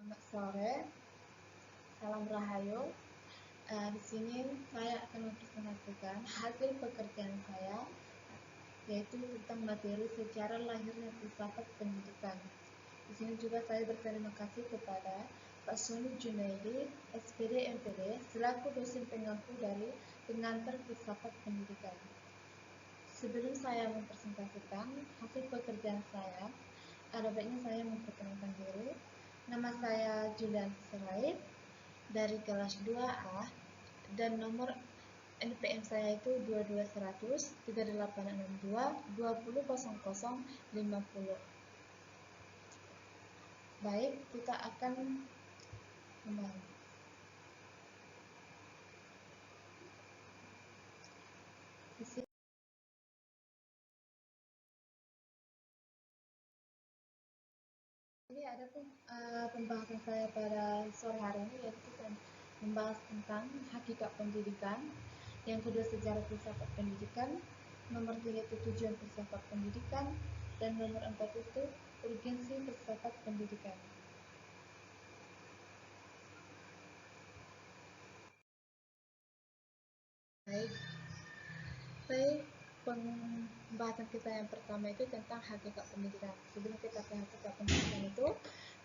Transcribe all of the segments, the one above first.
Selamat sore, salam rahayu. Di sini saya akan mempresentasikan hasil pekerjaan saya, yaitu tentang materi secara lahirnya filsafat pendidikan. Di sini juga saya berterima kasih kepada Pak Sony Junaidi, SPD MPD, selaku dosen pengampu dari pengantar filsafat pendidikan. Sebelum saya mempresentasikan hasil pekerjaan saya, ada baiknya saya memperkenalkan diri. Nama saya Julian Seraid dari kelas 2A dan nomor NPM saya itu 22100 3862 200050. Baik, kita akan kembali. Di sini ada pembahasan saya pada sore hari ini, yaitu kita membahas tentang hakikat pendidikan, yang kedua sejarah filsafat pendidikan, nomor 3 itu tujuan filsafat pendidikan, dan nomor 4 itu urgensi filsafat pendidikan. Baik, pembahasan kita yang pertama itu tentang hakikat pendidikan. Sebelum kita ke hakikat pendidikan itu,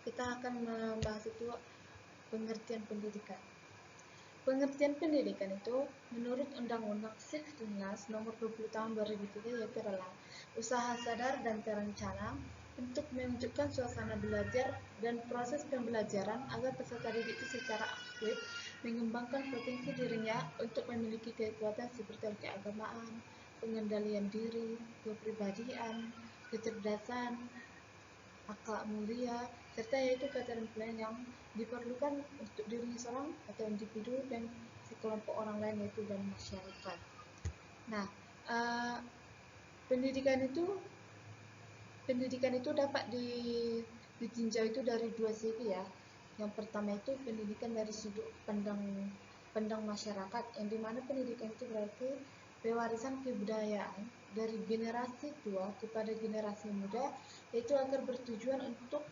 kita akan membahas itu pengertian pendidikan. Pengertian pendidikan itu menurut Undang-Undang 16 Nomor 20 Tahun 2003 yaitu adalah usaha sadar dan terencana untuk menunjukkan suasana belajar dan proses pembelajaran agar peserta didik itu secara aktif mengembangkan potensi dirinya untuk memiliki kekuatan seperti keagamaan, pengendalian diri, kepribadian, kecerdasan, akhlak mulia, serta yaitu keterampilan yang diperlukan untuk dirinya seorang atau individu dan sekelompok orang lain yaitu dan masyarakat. Nah, pendidikan itu dapat ditinjau itu dari dua segi ya. Yang pertama itu pendidikan dari sudut pandang masyarakat, yang dimana pendidikan itu berarti pewarisan kebudayaan dari generasi tua kepada generasi muda, yaitu agar bertujuan untuk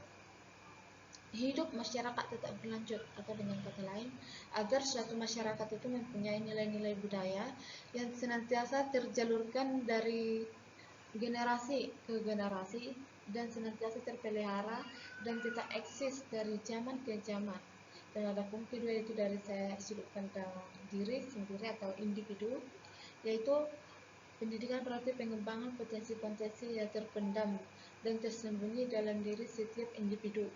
hidup masyarakat tetap berlanjut, atau dengan kata lain, agar suatu masyarakat itu mempunyai nilai-nilai budaya yang senantiasa terjalurkan dari generasi ke generasi dan senantiasa terpelihara dan tetap eksis dari zaman ke zaman. Dan ada pun kedua itu dari saya sudut pandang diri sendiri atau individu, yaitu pendidikan berarti pengembangan potensi-potensi yang terpendam dan tersembunyi dalam diri setiap individu,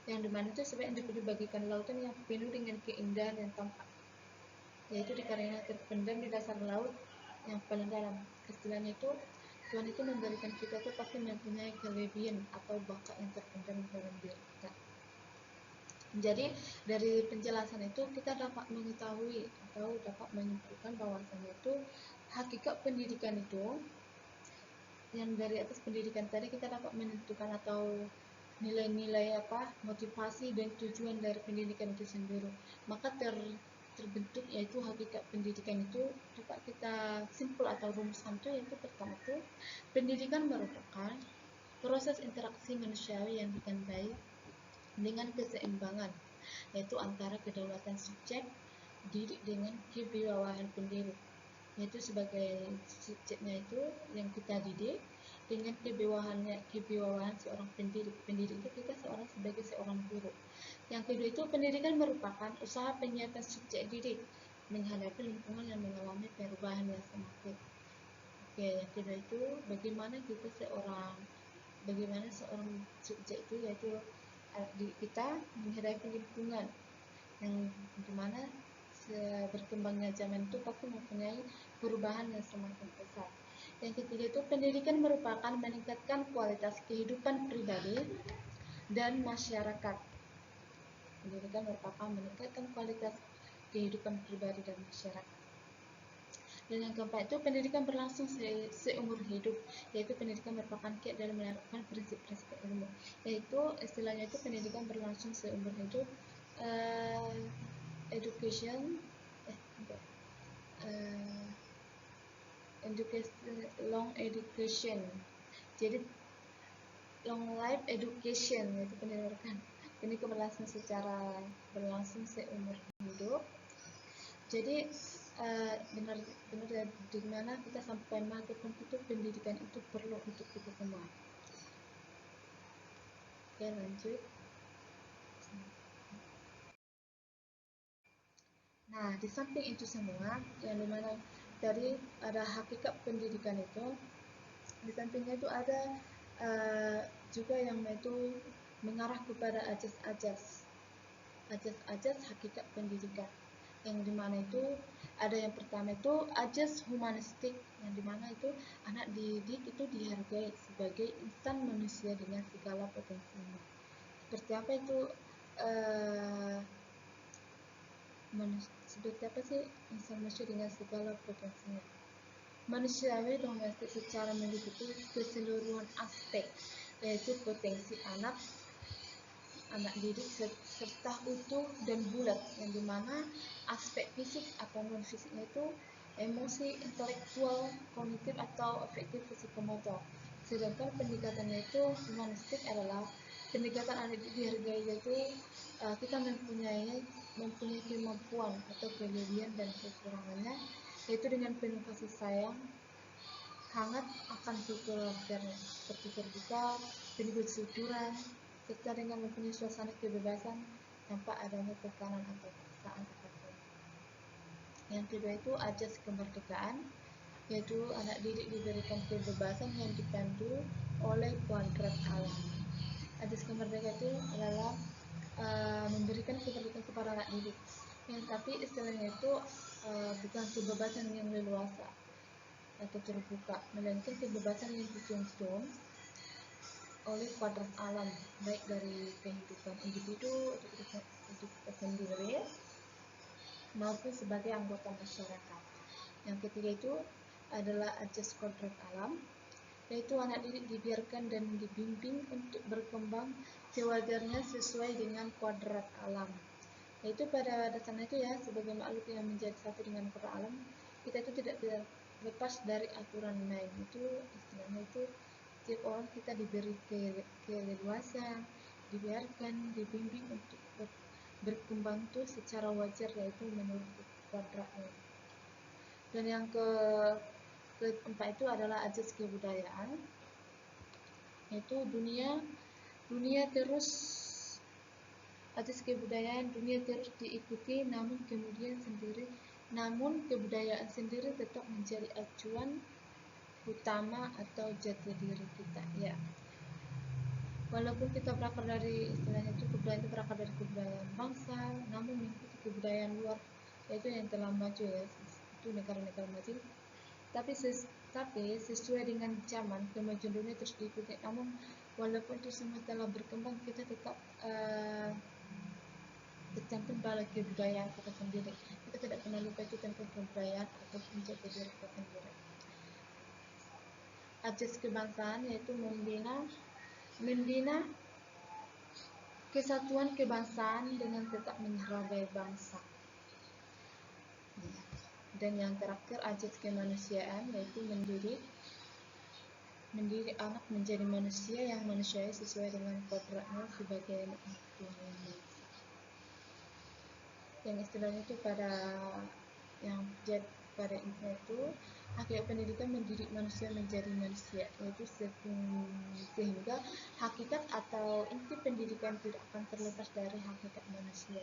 yang dimana itu sebagai individu bagikan lautan yang penuh dengan keindahan yang tampak, yaitu dikarenakan terpendam di dasar laut yang paling dalam. Istilahnya itu Tuhan itu memberikan kita itu pasti mempunyai kelebihan atau bakat yang terpendam dalam diri kita. Jadi dari penjelasan itu kita dapat mengetahui atau dapat menyimpulkan bahwasanya itu hakikat pendidikan itu, yang dari atas pendidikan tadi kita dapat menentukan atau nilai-nilai motivasi dan tujuan dari pendidikan itu sendiri. Maka terbentuk yaitu hakikat pendidikan itu dapat kita simpul atau rumuskan itu, yaitu pertama itu pendidikan merupakan proses interaksi manusiawi yang ditandai dengan keseimbangan, yaitu antara kedaulatan subjek didik dengan kewibawaan pendidik, yaitu sebagai subjeknya itu yang kita didik dengan kewibawaan seorang pendidik. Pendidik itu kita sebagai seorang guru. Yang kedua itu pendidikan merupakan usaha penyiapan subjek didik menghadapi lingkungan yang mengalami perubahan yang semakin. Yang kedua itu bagaimana seorang subjek itu, yaitu kita menghadapi lingkungan yang dimana berkembangnya zaman itu pasti mempunyai perubahan yang semakin besar. Yang ketiga itu pendidikan merupakan meningkatkan kualitas kehidupan pribadi dan masyarakat. Pendidikan merupakan meningkatkan kualitas kehidupan pribadi dan masyarakat. Dan yang keempat itu pendidikan berlangsung seumur hidup, yaitu pendidikan merupakan kiat dalam menerapkan prinsip-prinsip ilmu, yaitu istilahnya itu pendidikan berlangsung seumur hidup, long education. Jadi long life education, yaitu ini berlangsung seumur hidup. Jadi benar ya, dimana kita sampai mati pun itu pendidikan itu perlu untuk kita semua. Oke, lanjut. Nah, di samping itu semua, yang dimana dari ada hakikat pendidikan itu, di sampingnya itu ada juga yang itu mengarah kepada ajas-ajas hakikat pendidikan, yang dimana itu ada yang pertama itu ajas humanistik, yang dimana itu anak didik itu dihargai sebagai insan manusia dengan segala potensinya. Seperti apa itu seperti apa sih insan manusia dengan segala potensinya? Manusiawi domestik secara meliputi keseluruhan aspek, yaitu potensi anak didik serta utuh dan bulat, yang dimana aspek fisik atau non fisiknya itu emosi, intelektual, kognitif atau afektif psikomotor. Sedangkan pendekatannya itu humanistik adalah pendekatan anak didik dihargai, yaitu kita mempunyai kemampuan atau kelebihan dan kekurangannya, yaitu dengan penuh kasih sayang hangat akan keluarganya, seperti terbuka, penuh kesyukuran, serta dengan mempunyai suasana kebebasan tanpa adanya tekanan atau paksaan apapun. Yang kedua itu ajas kemerdekaan, yaitu anak didik diberikan kebebasan yang dipandu oleh kuadrat alam. Ajas kemerdekaan itu adalah memberikan kemerdekaan kepada anak didik, yang tapi istilahnya itu bukan kebebasan yang leluasa atau terbuka, melainkan kebebasan yang dituntun oleh kuadrat alam, baik dari kehidupan individu, hidup sendiri, maupun sebagai anggota masyarakat. Yang ketiga itu adalah ajas kuadrat alam, yaitu anak didik dibiarkan dan dibimbing untuk berkembang sewajarnya sesuai dengan kuadrat alam. Yaitu pada dasarnya itu ya, sebagai makhluk yang menjadi satu dengan kuadrat alam, kita itu tidak lepas dari aturan main. Itu istilahnya itu setiap orang kita diberi keleluasan, dibiarkan, dibimbing untuk berkembang tuh secara wajar, yaitu menurut kuadratnya. Dan yang keempat itu adalah ajas kebudayaan, yaitu ajas kebudayaan dunia terus diikuti, namun kebudayaan sendiri tetap menjadi acuan utama atau jati diri kita, ya. Walaupun kita berakar dari istilahnya itu kebudayaan itu berakar dari kebudayaan bangsa, namun mengikuti kebudayaan luar, yaitu yang telah maju ya, itu negara-negara maju. Tapi sesuai dengan zaman, kemajuan dunia terus diikuti. Namun walaupun itu semua telah berkembang, kita tetap bercantum pada kebudayaan kita sendiri. Kita tidak pernah lupa itu tentang kebudayaan atau jati diri kita sendiri. Ajas kebangsaan yaitu membina kesatuan kebangsaan dengan tetap menyergai bangsa. Dan yang terakhir ajas kemanusiaan, yaitu mendidik anak menjadi manusia yang manusiawi sesuai dengan kodratnya sebagai makhluk Tuhan. Yang istilahnya itu pada intinya itu hakikat pendidikan mendidik manusia menjadi manusia, yaitu sehingga hakikat atau inti pendidikan tidak akan terlepas dari hakikat manusia,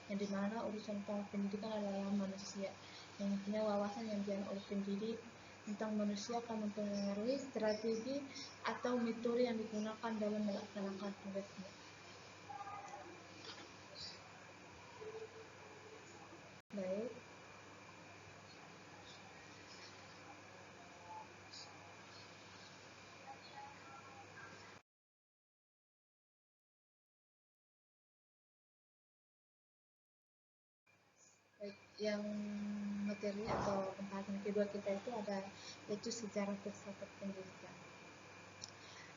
yang dimana urusan utama pendidikan adalah manusia, yang punya wawasan yang diambil oleh pendidik tentang manusia akan mempengaruhi strategi atau metode yang digunakan dalam melaksanakan tugasnya. Baik. Yang materi atau pembahasan kedua kita itu ada, yaitu sejarah filsafat pendidikan.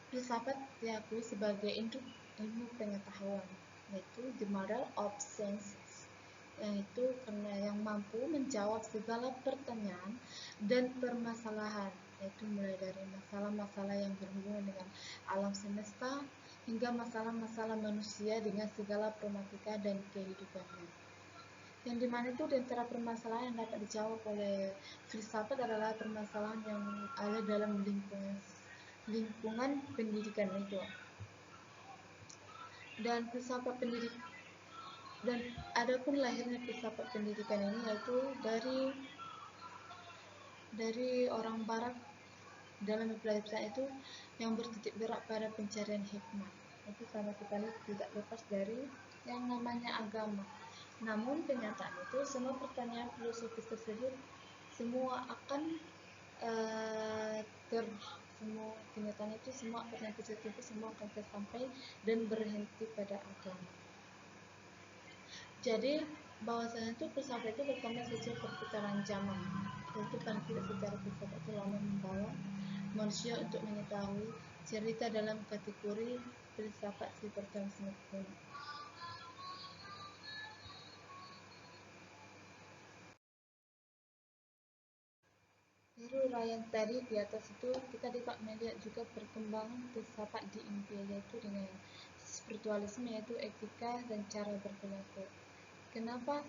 Filsafat diakui sebagai induk ilmu pengetahuan, yaitu the mother of sciences, yaitu karena yang mampu menjawab segala pertanyaan dan permasalahan, yaitu mulai dari masalah-masalah yang berhubungan dengan alam semesta hingga masalah-masalah manusia dengan segala problematika dan kehidupannya. Yang dimana itu di antara permasalahan yang dapat dijawab oleh filsafat adalah permasalahan yang ada dalam lingkungan pendidikan itu. Dan filsafat pendidikan dan adapun lahirnya filsafat pendidikan ini yaitu dari orang barat dalam mempelajari itu yang bertitik berat pada pencarian hikmah. Itu sama sekali tidak lepas dari yang namanya agama. Namun kenyataan itu semua pertanyaan filosofis tersebut semua akan semua kenyataan itu semua pertanyaan filosofis itu semua akan tersampai dan berhenti pada agama. Jadi bahwasanya itu filsafat itu berkembang sesuai perputaran zaman. Itu paling tidak secara filsafat itu lama membawa manusia untuk mengetahui cerita dalam kategori filsafat libertarianisme kuno. Dari uraian tadi di atas itu kita dapat melihat juga perkembangan filsafat di India yaitu dengan spiritualisme yaitu etika dan cara berperilaku. Kenapa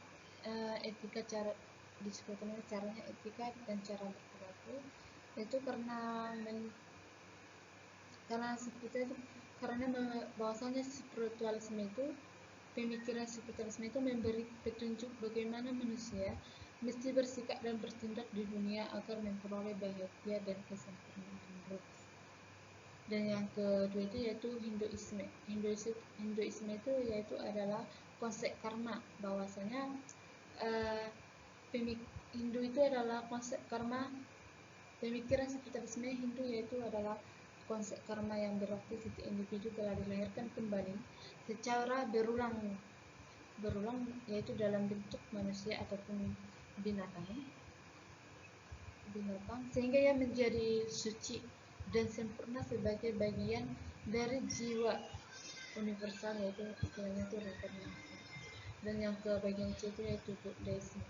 etika cara disebutkan caranya etika dan cara berperilaku? Itu karena bahwasanya spiritualisme itu pemikiran spiritualisme itu memberi petunjuk bagaimana manusia mesti bersikap dan bertindak di dunia agar memperoleh bahagia dan kesempurnaan hidup. Dan yang kedua itu yaitu Hinduisme. Hinduisme itu yaitu adalah konsep karma, bahwasanya Hindu itu adalah konsep karma. Pemikiran spiritualisme Hindu yaitu adalah konsep karma yang berarti setiap individu telah dilahirkan kembali secara berulang yaitu dalam bentuk manusia ataupun binatang sehingga ia menjadi suci dan sempurna sebagai bagian dari jiwa universal yaitu istilahnya itu reinkarnasi. Dan yang ke bagian C itu yaitu Buddhisme.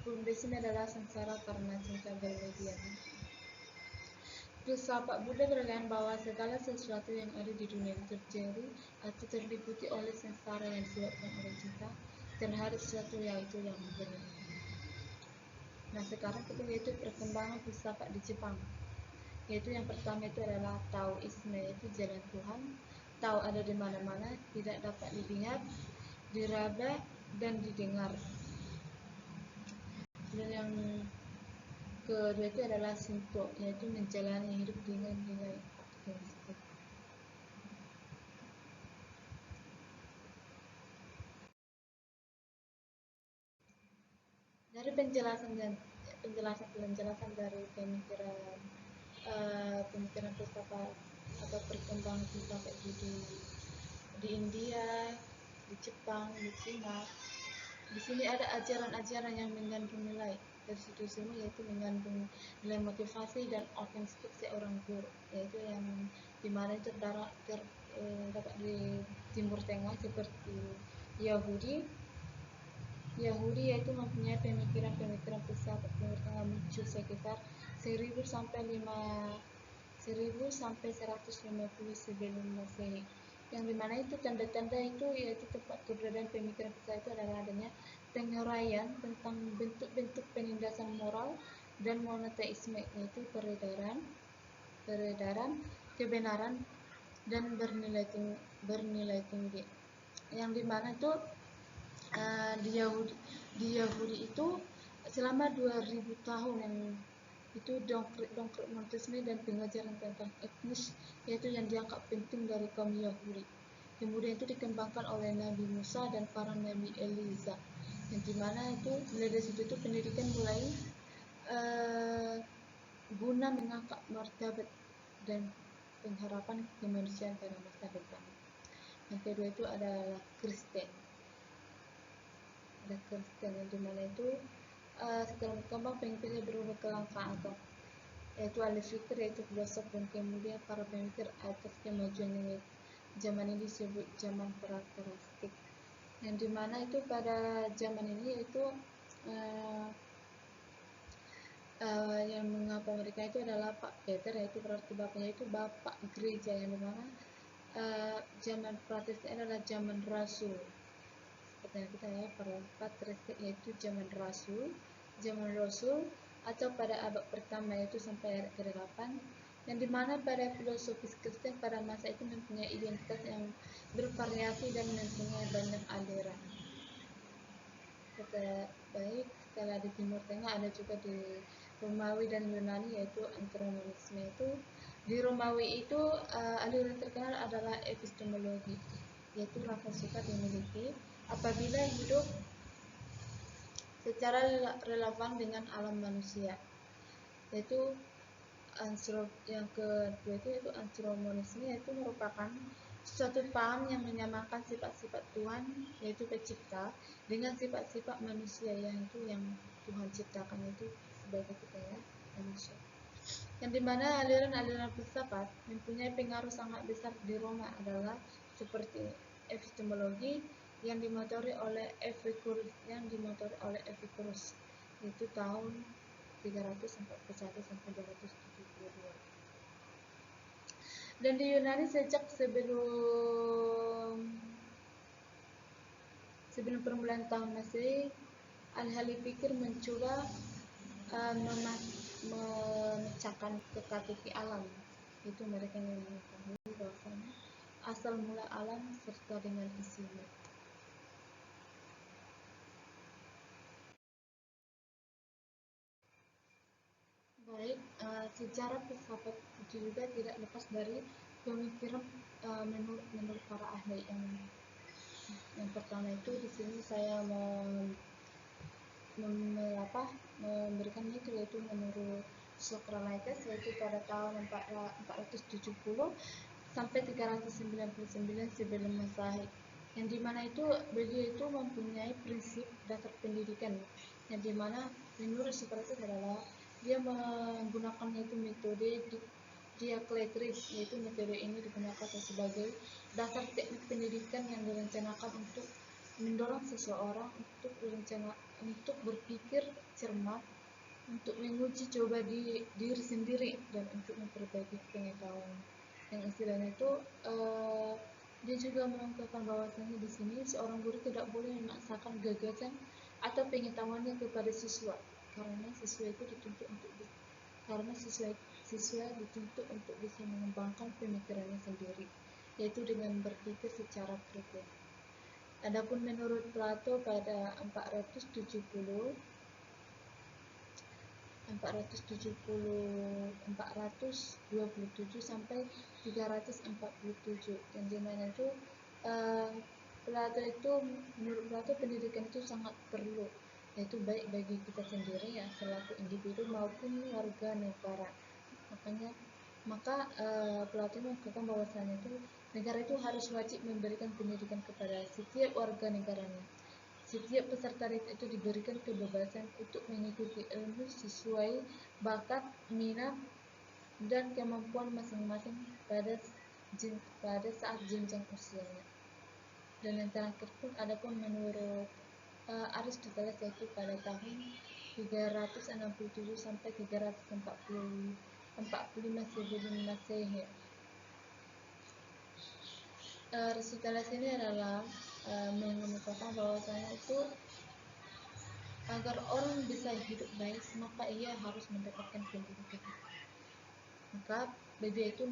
Buddhisme adalah sengsara karena cinta berlebihan. Filsafat Buddha beragam bahwa segala sesuatu yang ada di dunia itu terjadi atau terliputi oleh sengsara yang disebabkan oleh cinta terhadap sesuatu yaitu yang berlebihan. Nah sekarang kita yaitu perkembangan filsafat di Jepang. Yaitu yang pertama itu adalah Taoisme, yaitu jalan Tuhan. Tao ada di mana-mana, tidak dapat dilihat, diraba dan didengar. Dan yang kedua itu adalah Shinto, yaitu menjalani hidup dengan nilai optimistik. Dari penjelasan dari pemikiran filsafat atau perkembangan filsafat di India, di Jepang, di Cina. Di sini ada ajaran-ajaran yang mengandung nilai dari situ semua, yaitu mengandung nilai motivasi dan optimistik seorang guru, yaitu yang dimana itu dapat di Timur Tengah seperti Yahudi yaitu mempunyai pemikiran filsafat Timur Tengah muncul sekitar 1000 sampai 150 sebelum Masehi. Yang dimana itu tanda-tanda itu yaitu tempat keberadaan pemikiran filsafat itu adalah adanya penguraian tentang bentuk-bentuk penindasan moral dan monoteisme, yaitu peredaran kebenaran dan bernilai tinggi. Yang dimana itu di Yahudi itu selama 2000 tahun yang itu dongkrak monoteisme dan pengajaran tentang etnis yaitu yang dianggap penting dari kaum Yahudi. Kemudian itu dikembangkan oleh Nabi Musa dan para Nabi Eliza, yang dimana itu mulai dari situ itu pendidikan mulai guna mengangkat martabat dan pengharapan kemanusiaan pada masa depan. Yang kedua itu adalah Kristen. Yang dimana itu setelah berkembang pengikutnya berubah ke langkah agama, yaitu ahli fikir, yaitu filosof, dan kemudian para pemikir atas kemajuan yang zaman ini disebut zaman praktistik. Yang dimana itu pada zaman ini yaitu yang mengapa mereka itu adalah Pak Peter, yaitu berarti bapaknya itu bapak gereja, yang dimana zaman patristik adalah zaman rasul. Seperti kita ya, para patristik yaitu zaman rasul atau pada abad pertama yaitu sampai abad ke-8, yang dimana para filosofis Kristen pada masa itu mempunyai identitas yang bervariasi dan mempunyai banyak aliran. Baik, setelah di Timur Tengah ada juga di Romawi dan Yunani yaitu antronisme. Itu di Romawi itu aliran terkenal adalah epistemologi, yaitu rasa suka dimiliki apabila hidup secara relevan dengan alam manusia. Yaitu yang kedua itu antronisme, yaitu merupakan suatu paham yang menyamakan sifat-sifat Tuhan yaitu pencipta dengan sifat-sifat manusia yang Tuhan ciptakan itu sebagai kita ya, manusia. Yang dimana aliran-aliran filsafat mempunyai pengaruh sangat besar di Roma adalah seperti epistemologi yang dimotori oleh Epicurus itu tahun 341 sampai 272. Dan di Yunani sejak sebelum permulaan tahun Masehi, Al-Hali Fikir mencoba memecahkan teka-teki alam. Itu mereka yang mengetahui bahwasanya asal mula alam serta dengan isinya. Baik, sejarah filsafat itu juga tidak lepas dari pemikiran menurut para ahli. Yang pertama itu di sini saya memberikan itu yaitu menurut Socrates, yaitu pada tahun 470 sampai 399 sebelum Masehi, yang dimana itu beliau itu mempunyai prinsip dasar pendidikan, yang dimana menurut Socrates adalah dia menggunakan yaitu metode Diocletian, yaitu metode ini digunakan sebagai dasar teknik pendidikan yang direncanakan untuk mendorong seseorang untuk berpikir cermat, untuk menguji coba diri sendiri dan untuk memperbaiki pengetahuan. Yang istilahnya itu dia juga mengungkapkan bahwasanya di sini seorang guru tidak boleh memaksakan gagasan atau pengetahuannya kepada siswa, karena siswa dituntut untuk bisa mengembangkan pemikirannya sendiri, yaitu dengan berpikir secara kritis. Adapun menurut Plato pada 427 sampai 347, yang dimana itu menurut Plato pendidikan itu sangat perlu, yaitu baik bagi kita sendiri ya selaku individu maupun warga negara. Maka Plato mengatakan bahwasanya itu negara itu harus wajib memberikan pendidikan kepada setiap warga negaranya. Setiap peserta didik itu diberikan kebebasan untuk mengikuti ilmu sesuai bakat, minat, dan kemampuan masing-masing pada saat jenjang usianya. Dan yang terakhir pun adapun menurut Aristoteles, yaitu pada tahun 367 sampai 345 sebelum Masehi. Aristoteles ini adalah mengemukakan bahwasanya itu agar orang bisa hidup baik maka ia harus mendapatkan pendidikan. Maka beliau itu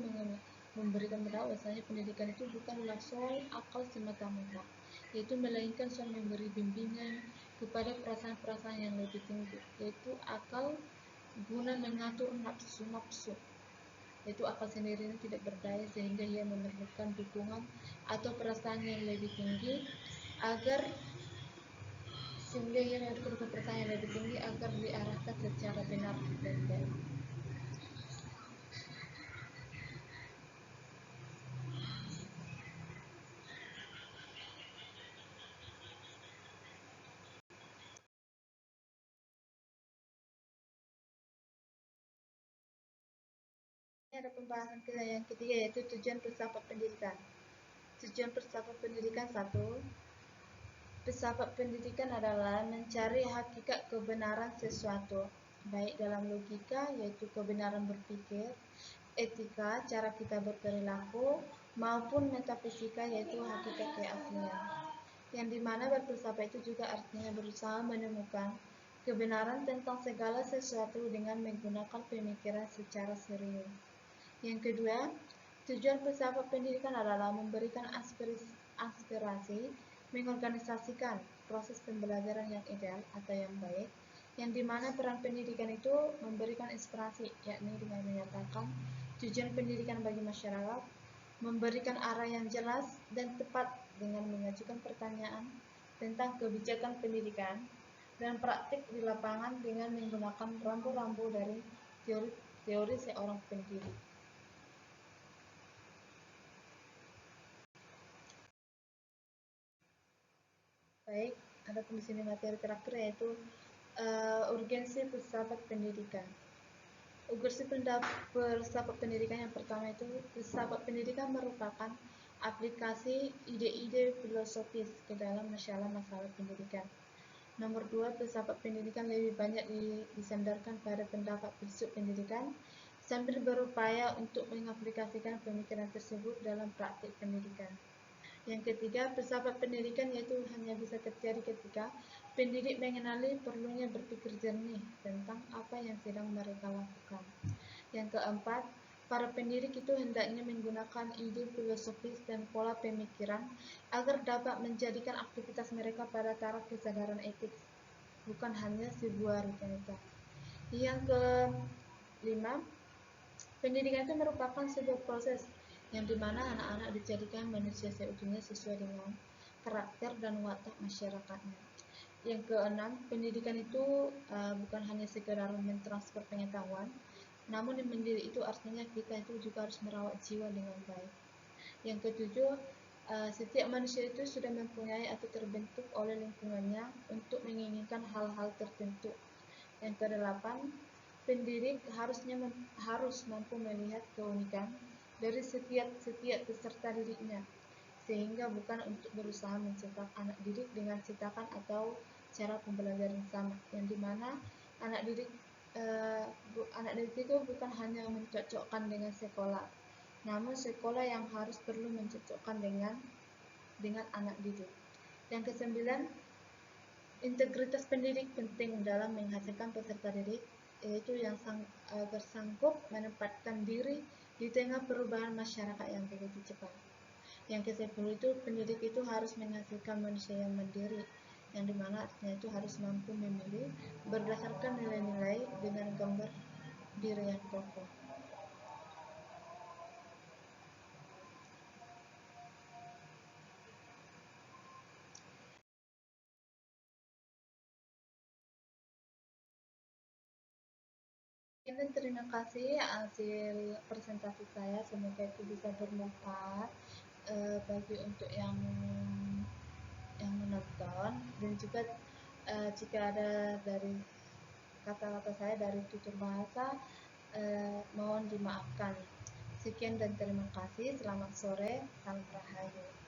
memberikan bahwasanya pendidikan itu bukanlah soal akal semata-mata, yaitu melainkan soal memberi bimbingan kepada perasaan-perasaan yang lebih tinggi, yaitu akal guna mengatur nafsu-nafsu. Yaitu akal sendiri ini tidak berdaya sehingga ia memerlukan dukungan atau perasaan yang lebih tinggi agar diarahkan secara benar dan baik. Ini ada pembahasan yang ketiga, yaitu tujuan filsafat pendidikan. Tujuan filsafat pendidikan 1. Filsafat pendidikan adalah mencari hakikat kebenaran sesuatu, baik dalam logika yaitu kebenaran berpikir, etika cara kita berperilaku, maupun metafisika yaitu hakikat keaslian. Yang dimana berfilsafat itu juga artinya berusaha menemukan kebenaran tentang segala sesuatu dengan menggunakan pemikiran secara serius. Yang kedua, tujuan filsafat pendidikan adalah memberikan aspirasi, mengorganisasikan proses pembelajaran yang ideal atau yang baik, yang dimana peran pendidikan itu memberikan inspirasi, yakni dengan menyatakan tujuan pendidikan bagi masyarakat, memberikan arah yang jelas dan tepat dengan mengajukan pertanyaan tentang kebijakan pendidikan dan praktik di lapangan dengan menggunakan rambu-rambu dari teori seorang pendidik. Baik, ada di sini materi terakhir yaitu urgensi filsafat pendidikan. Urgensi filsafat pendidikan yang pertama itu filsafat pendidikan merupakan aplikasi ide-ide filosofis ke dalam masalah-masalah pendidikan. Nomor dua, filsafat pendidikan lebih banyak disandarkan pada pendapat filsuf pendidikan sambil berupaya untuk mengaplikasikan pemikiran tersebut dalam praktik pendidikan. Yang ketiga, filsafat pendidikan yaitu hanya bisa terjadi ketika pendidik mengenali perlunya berpikir jernih tentang apa yang sedang mereka lakukan. Yang keempat, para pendidik itu hendaknya menggunakan ide filosofis dan pola pemikiran agar dapat menjadikan aktivitas mereka pada taraf kesadaran etik, bukan hanya sebuah rutinitas. Yang kelima, pendidikan itu merupakan sebuah proses yang dimana anak-anak dijadikan manusia seutuhnya sesuai dengan karakter dan watak masyarakatnya. Yang keenam, pendidikan itu bukan hanya sekedar mentransfer pengetahuan, namun mendidik itu artinya kita itu juga harus merawat jiwa dengan baik. Yang ketujuh, setiap manusia itu sudah mempunyai atau terbentuk oleh lingkungannya untuk menginginkan hal-hal tertentu. Yang kedelapan, pendidik harus mampu melihat keunikan dari setiap peserta didiknya, sehingga bukan untuk berusaha mencetak anak didik dengan cetakan atau cara pembelajaran sama, yang dimana anak didik anak didik itu bukan hanya mencocokkan dengan sekolah, namun sekolah yang harus perlu mencocokkan dengan anak didik. Yang kesembilan, integritas pendidik penting dalam menghasilkan peserta didik, yaitu yang bersanggup menempatkan diri di tengah perubahan masyarakat yang begitu cepat. Yang ke-10 itu pendidik itu harus menghasilkan manusia yang mandiri, yang dimana artinya itu harus mampu memilih berdasarkan nilai-nilai dengan gambar diri yang kokoh. Dan terima kasih hasil presentasi saya, semoga itu bisa bermanfaat bagi untuk yang menonton, dan juga jika ada dari kata-kata saya dari tutur bahasa mohon dimaafkan. Sekian dan terima kasih. Selamat sore, salam rahayu.